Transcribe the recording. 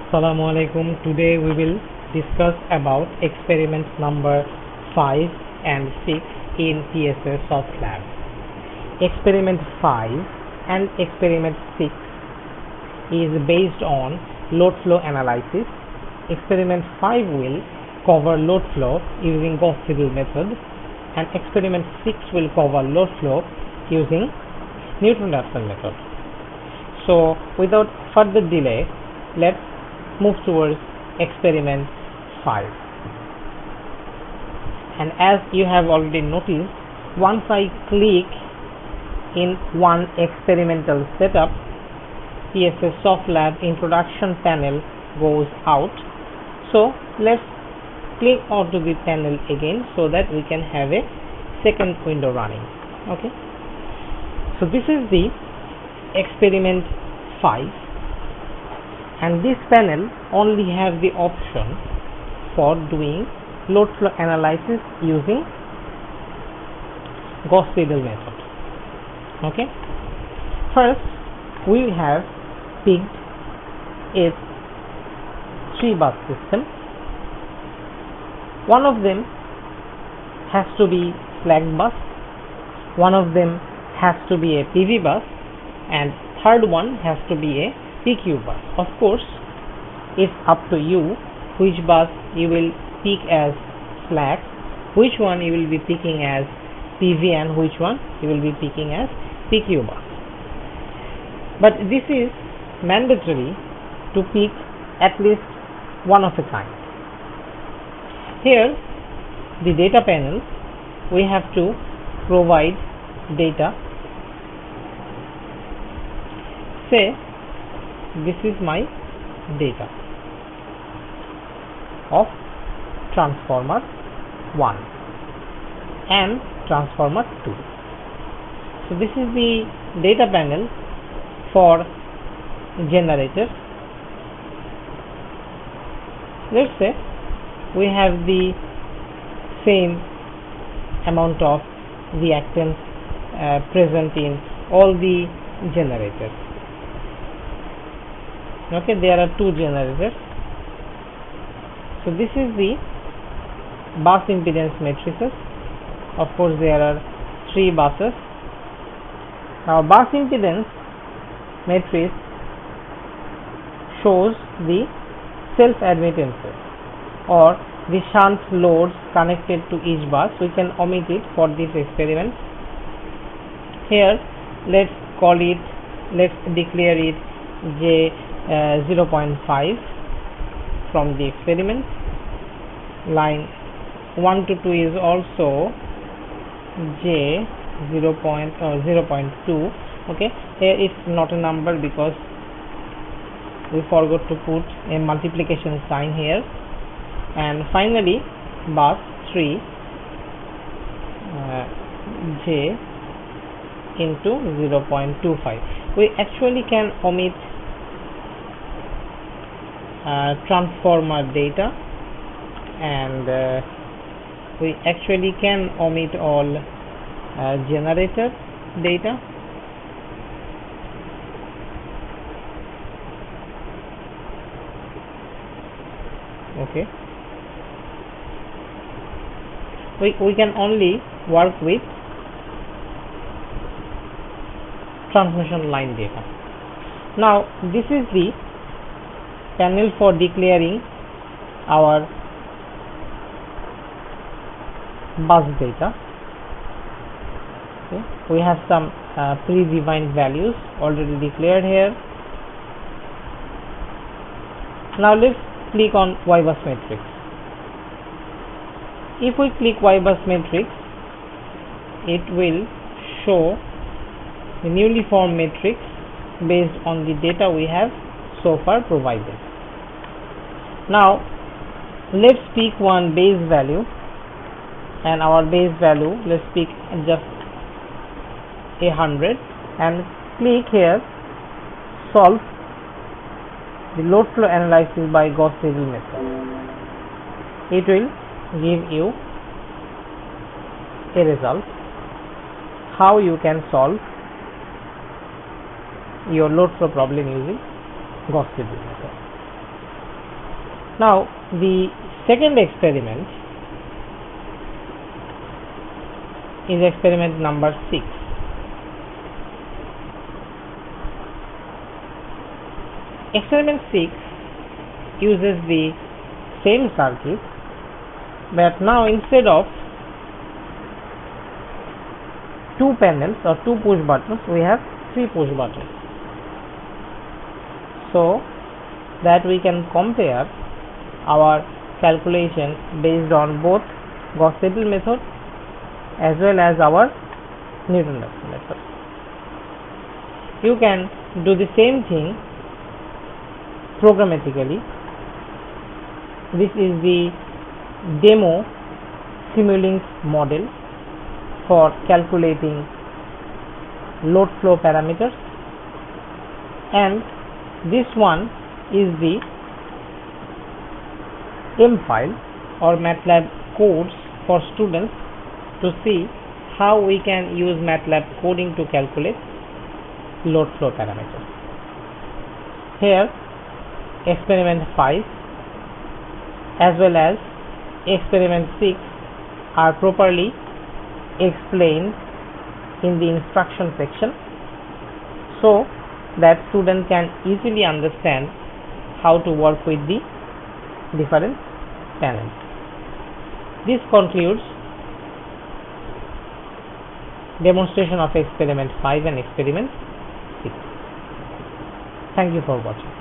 Assalamu alaikum. Today we will discuss about experiments number 5 and 6 in PSS Soft Lab. Experiment 5 and experiment 6 is based on load flow analysis. Experiment 5 will cover load flow using Gauss-Seidel method, and experiment 6 will cover load flow using Newton-Raphson method. So without further delay, let's move towards experiment 5. And as you have already noticed, once I click in one experimental setup, PSS Soft Lab introduction panel goes out. So let's click onto the panel again so that we can have a second window running. Okay, so this is the experiment 5, and this panel only have the option for doing load flow analysis using Gauss-Seidel method. Okay, first we have picked a 3-bus system. One of them has to be slack bus, one of them has to be a PV bus, and third one has to be a PQ bus. Of course, it's up to you which bus you will pick as slack, which one you will be picking as PV, and which one you will be picking as PQ bus. But this is mandatory to pick at least one of a kind. Here, the data panel, we have to provide data. Say this is my data of transformer 1 and transformer 2. So this is the data panel for generator. Let's say we have the same amount of reactance present in all the generators. Okay, there are 2 generators. So this is the bus impedance matrices. Of course, there are 3 buses. Now bus impedance matrix shows the self admittances or the shunt loads connected to each bus. We can omit it for this experiment. Here let's declare it J 0.5 from the experiment. Line 1 to 2 is also J 0.2. Okay, here it's not a number because we forgot to put a multiplication sign here. And finally bus 3 J into 0.25. We actually can omit transformer data, and we actually can omit all generator data. Okay, we can only work with transmission line data. Now this is the panel for declaring our bus data. Okay, we have some predefined values already declared here. Now let's click on Y-bus matrix. If we click Y-bus matrix, it will show the newly formed matrix based on the data we have so far provided. Now let's pick one base value, and our base value, let's pick just 100, and click here solve the load flow analysis by Gauss-Seidel method. It will give you a result how you can solve your load flow problem using Gauss-Seidel method. Now the second experiment is experiment number 6. Experiment 6 uses the same circuit, but now instead of 2 panels or 2 push buttons, we have 3 push buttons, so that we can compare our calculations based on both Gauss-Seidel method as well as our Newton-Raphson method. You can do the same thing programmatically. This is the demo Simulink model for calculating load flow parameters, and this one is the M file or MATLAB codes for students to see how we can use MATLAB coding to calculate load flow parameters. Here experiment 5 as well as experiment 6 are properly explained in the instruction section, so that student can easily understand how to work with the different panels. This concludes demonstration of experiment 5 and experiment 6. Thank you for watching.